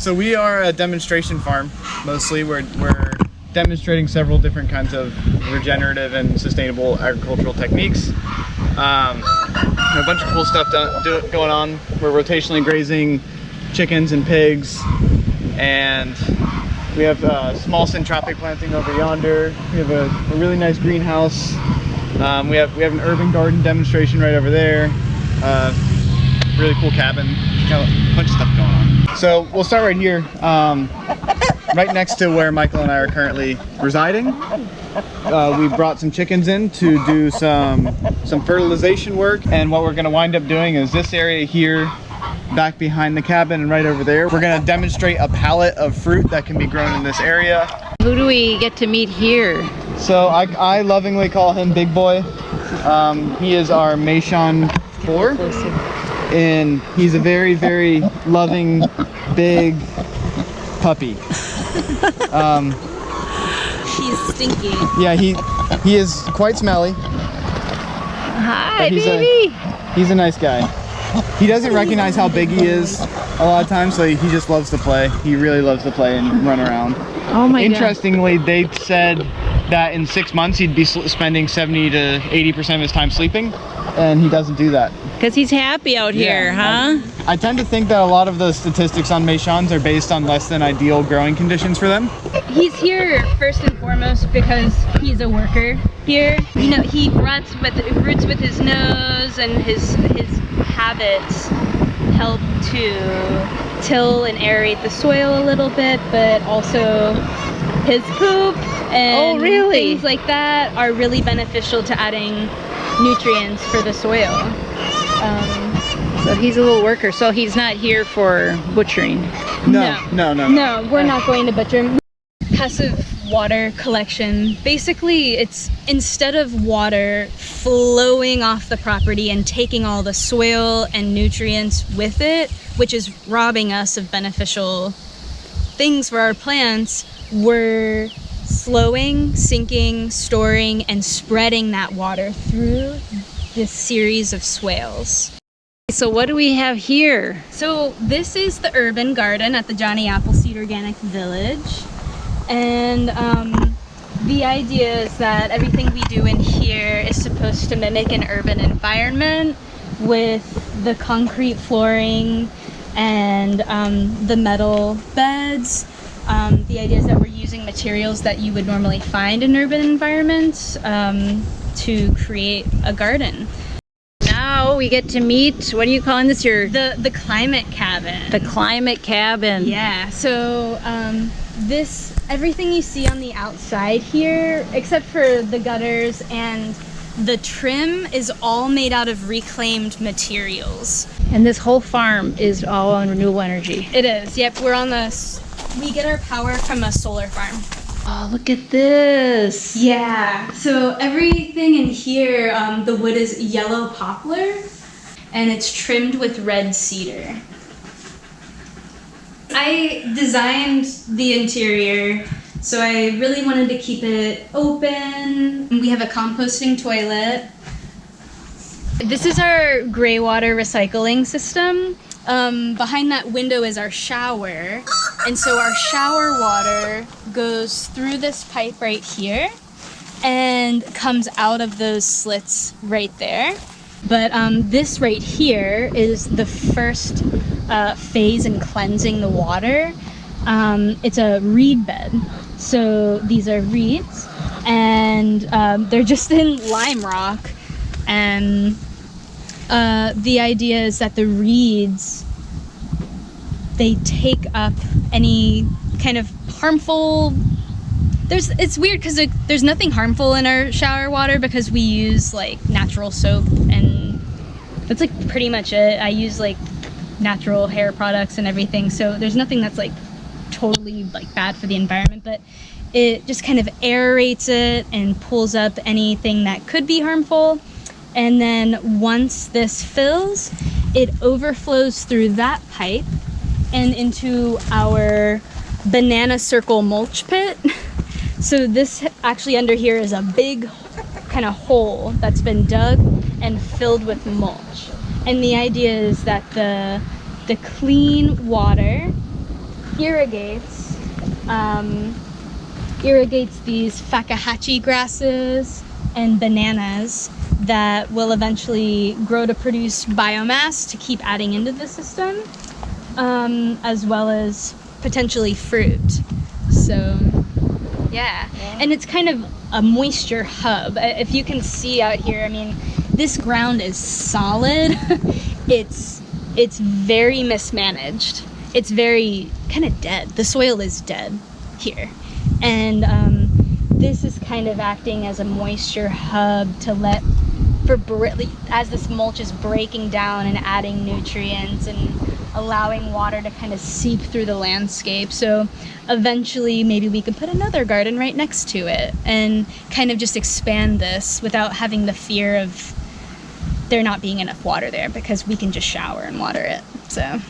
So we are a demonstration farm, mostly. We're demonstrating several different kinds of regenerative and sustainable agricultural techniques. A bunch of cool stuff going on. We're rotationally grazing chickens and pigs, and we have small syntropic planting over yonder. We have a really nice greenhouse. We have an urban garden demonstration right over there. Really cool cabin. Got a bunch of stuff going on. So we'll start right here, right next to where Michael and I are currently residing. We brought some chickens in to do some fertilization work, and what we're going to wind up doing is this area here, back behind the cabin and right over there. We're going to demonstrate a pallet of fruit that can be grown in this area. Who do we get to meet here? So I lovingly call him Big Boy. He is our Meishan boar, and he's a very, very loving, big puppy. He's stinky. Yeah, he is quite smelly. Hi, baby. He's a nice guy. He doesn't recognize how big he is a lot of times, so he just loves to play. He really loves to play and run around. Oh my God. Interestingly, they said that in 6 months he'd be spending 70 to 80% of his time sleeping, and he doesn't do that. Because he's happy out here, huh? I tend to think that a lot of the statistics on Meishans are based on less than ideal growing conditions for them. He's here first and foremost because he's a worker here. You know, he roots with his nose, and his habits help to till and aerate the soil a little bit, but also his poop and things like that are really beneficial to adding nutrients for the soil. So he's a little worker, so he's not here for butchering. No, we're not going to butcher him. Passive water collection. Basically, it's instead of water flowing off the property and taking all the soil and nutrients with it, which is robbing us of beneficial things for our plants, we're slowing, sinking, storing, and spreading that water through this series of swales. So what do we have here? So this is the urban garden at the Johnny Appleseed Organic Village. And the idea is that everything we do in here is supposed to mimic an urban environment with the concrete flooring and the metal beds. The idea is that we're using materials that you would normally find in urban environments to create a garden. Now we get to meet, what are you calling this here? The climate cabin. The climate cabin. Yeah, so everything you see on the outside here, except for the gutters and the trim, is all made out of reclaimed materials. And this whole farm is all on renewable energy. It is, yep. We get our power from a solar farm. Oh, look at this. Yeah, so everything in here, the wood is yellow poplar, and it's trimmed with red cedar. I designed the interior, so I really wanted to keep it open. We have a composting toilet. This is our gray water recycling system. Behind that window is our shower, and so our shower water goes through this pipe right here and comes out of those slits right there. But this right here is the first phase in cleansing the water. It's a reed bed, so these are reeds, and they're just in lime rock, and the idea is that the reeds, they take up any kind of harmful, it's weird because there's nothing harmful in our shower water because we use like natural soap, and that's like pretty much it. I use like natural hair products and everything, so there's nothing that's like totally like bad for the environment, but it just kind of aerates it and pulls up anything that could be harmful. And then once this fills, it overflows through that pipe and into our banana circle mulch pit. So this actually under here is a big kind of hole that's been dug and filled with mulch. And the idea is that the clean water irrigates irrigates these fakahachi grasses and bananas that will eventually grow to produce biomass to keep adding into the system, as well as potentially fruit. So yeah, and it's kind of a moisture hub. If you can see out here, I mean, this ground is solid. it's very mismanaged. It's very kind of dead. The soil is dead here, and this is kind of acting as a moisture hub to as this mulch is breaking down and adding nutrients and allowing water to kind of seep through the landscape. So eventually maybe we could put another garden right next to it and kind of just expand this without having the fear of there not being enough water there, because we can just shower and water it. So